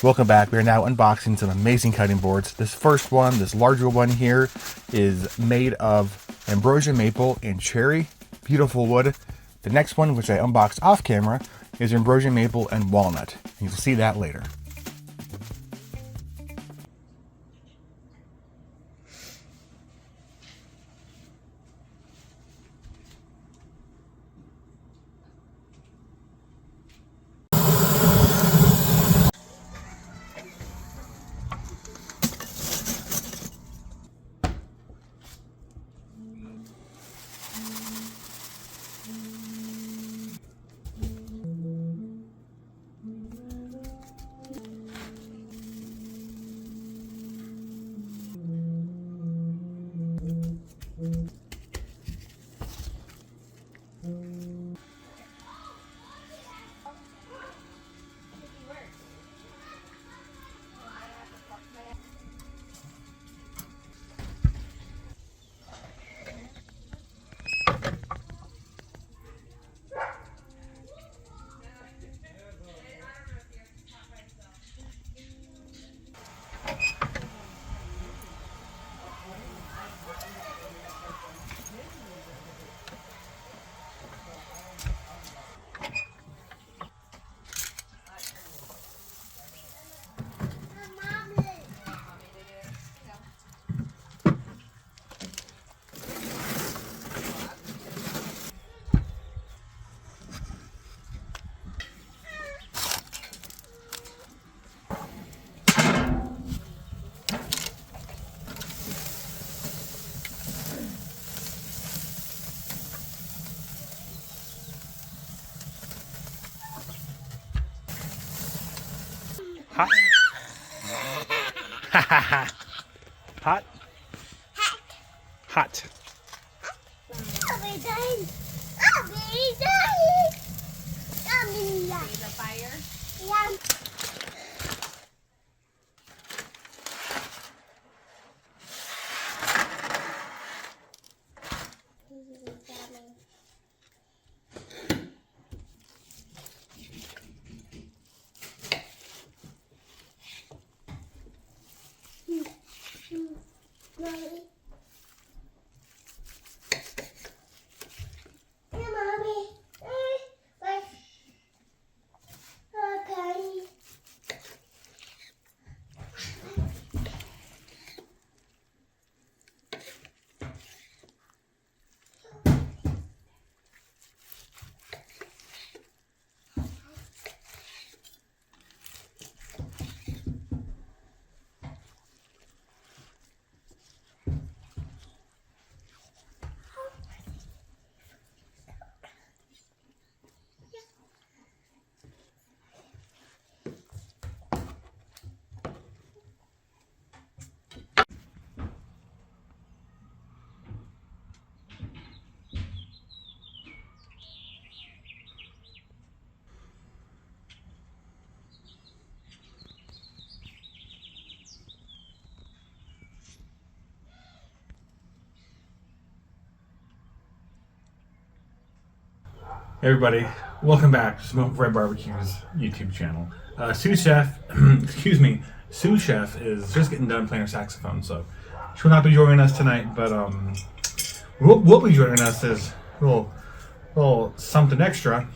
Welcome back. We are now unboxing some amazing cutting boards. This first one, this larger one here, is made of ambrosia maple and cherry. Beautiful wood. The next one, which I unboxed off camera, is ambrosia maple and walnut. You'll see that later. Hot. Hot. Hot. I'll be dying. I'll be dying. I'll be dying. See the fire? Yeah. Mommy. Hey, Mommy. Hey, okay. Hey everybody, welcome back to Smoke Red Barbecue's YouTube channel. Sue Chef, excuse me, Sue Chef is just getting done playing her saxophone, so she will not be joining us tonight, but we'll be joining us as a little something extra.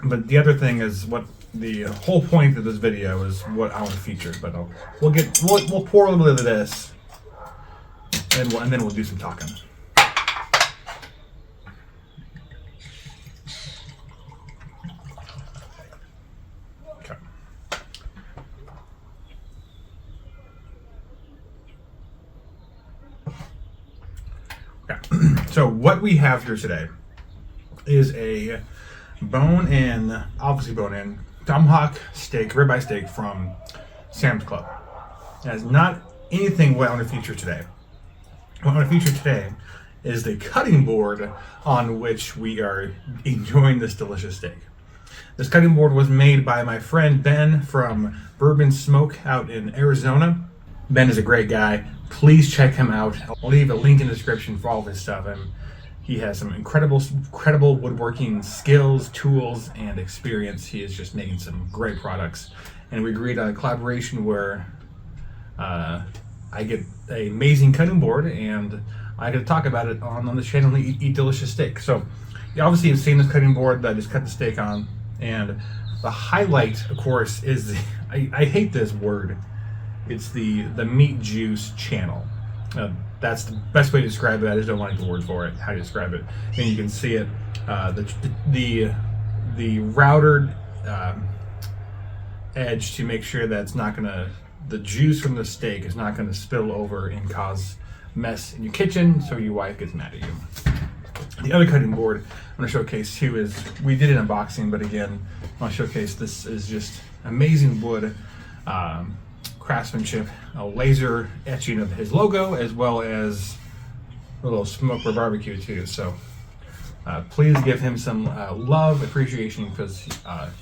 But the other thing is what the whole point of this video is what I want to feature. But we'll pour a little bit of this, and then we'll do some talking. So what we have here today is a obviously bone-in Tomahawk steak, ribeye steak from Sam's Club. It has not anything what I want to feature today. What I want to feature today is the cutting board on which we are enjoying this delicious steak. This cutting board was made by my friend Ben from Bourbon Smoke out in Arizona. Ben is a great guy. Please check him out. I'll leave a link in the description for all of his stuff. And he has some incredible woodworking skills, tools, and experience. He is just making some great products. and we agreed on a collaboration where I get an amazing cutting board, and I get to talk about it on the channel and eat delicious steak. So you obviously have seen this cutting board that I just cut the steak on, and the highlight, of course, is I hate this word. It's the meat juice channel. That's the best way to describe it. I just don't like the word for it. How to describe it? And you can see it. The routed edge to make sure that it's not gonna, the juice from the steak is not gonna spill over and cause mess in your kitchen, so your wife gets mad at you. The other cutting board I'm going to showcase too is, we did an unboxing, but again, I want to showcase, this is just amazing wood craftsmanship, a laser etching of his logo, as well as a little smoke for barbecue too. So please give him some love, appreciation, because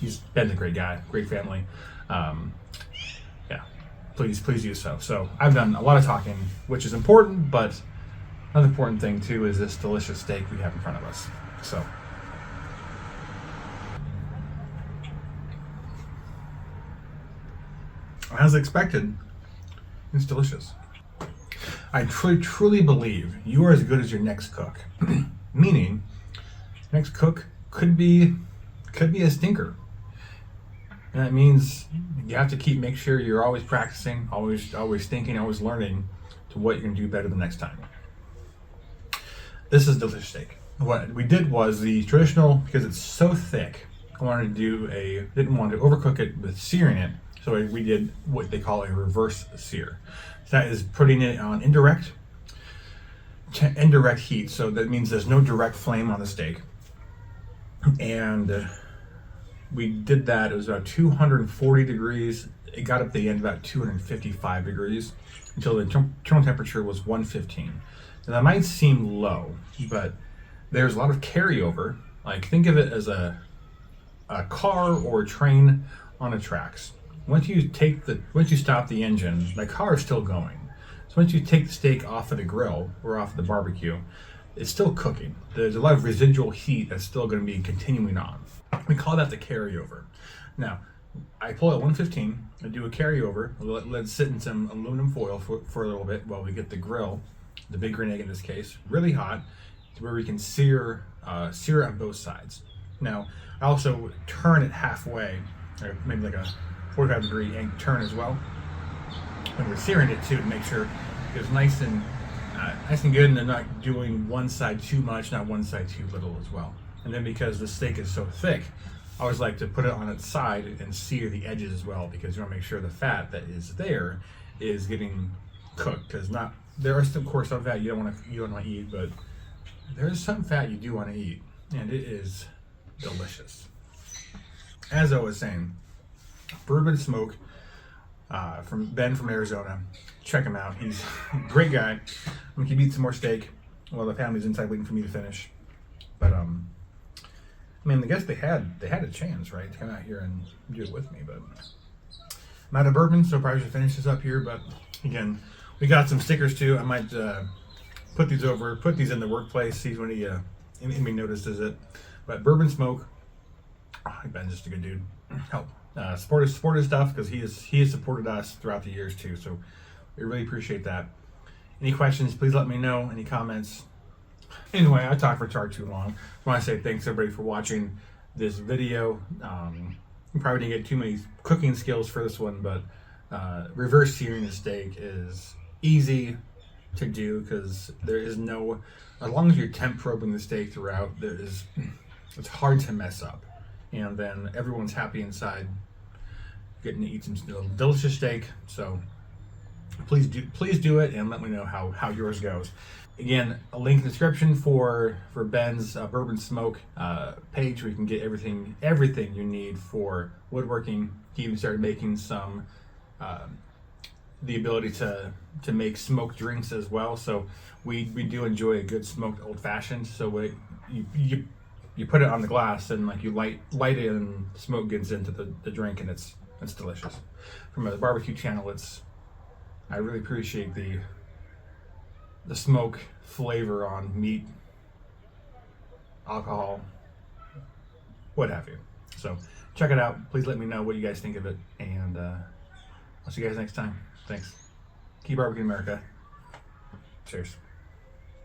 he's Ben's a great guy, great family. Yeah, please do so. So I've done a lot of talking, which is important, but another important thing too is this delicious steak we have in front of us. So as expected, it's delicious. I truly believe you are as good as your next cook. Meaning, next cook could be a stinker. And that means you have to make sure you're always practicing, always thinking, always learning to what you're gonna do better the next time. This is delicious steak. What we did was the traditional, because it's so thick, I wanted to didn't want to overcook it with searing it. So we did what they call a reverse sear. So that is putting it on indirect heat. So that means there's no direct flame on the steak. And we did that. It was about 240 degrees. It got up to the end about 255 degrees until the internal temperature was 115. And that might seem low, but there's a lot of carryover. Like, think of it as a car or a train on the tracks. Once you stop the engine, the car is still going. So once you take the steak off of the grill or off the barbecue, it's still cooking. There's a lot of residual heat that's still going to be continuing on. We call that the carryover. Now, I pull at 115, I do a carryover, let it sit in some aluminum foil for a little bit while we get the grill, the big green egg in this case, really hot, to where we can sear on both sides. Now, I also turn it halfway, or maybe like a 45-degree turn as well, when we're searing it too, to make sure it's nice and good, and they're not doing one side too much, not one side too little as well. And then because the steak is so thick, I always like to put it on its side and sear the edges as well, because you want to make sure the fat that is there is getting cooked. Because there is of course some fat you don't want to eat, but there's some fat you do want to eat, and it is delicious. As I was saying, bourbon smoke from Ben from Arizona. Check him out. He's a great guy. I'm gonna keep eating some more steak while the family's inside waiting for me to finish. But I mean, I guess they had a chance, right, to come out here and do it with me. But I'm out of bourbon, so probably should finish this up here. But again, we got some stickers too. I might put these in the workplace, see if anybody notices it. But bourbon smoke. Ben's just a good dude. Help support his stuff, because he has supported us throughout the years too. So we really appreciate that. Any questions, please let me know. Any comments. Anyway, I talked for far too long. I want to say thanks everybody for watching this video. You probably didn't get too many cooking skills for this one, but reverse searing a steak is easy to do, because there is no, as long as you're temp probing the steak throughout, it's hard to mess up, and then everyone's happy inside getting to eat some delicious steak. So please do it, and let me know how yours goes. Again, a link in the description for Ben's bourbon smoke page, where you can get everything you need for woodworking. He even started making some the ability to make smoked drinks as well. So we do enjoy a good smoked old fashioned. So you put it on the glass, and like you light it, and smoke gets into the drink, and it's delicious. From a barbecue channel, I really appreciate the smoke flavor on meat, alcohol, what have you. So check it out. Please let me know what you guys think of it, and And I'll see you guys next time. Thanks. Keep barbecuing America. Cheers.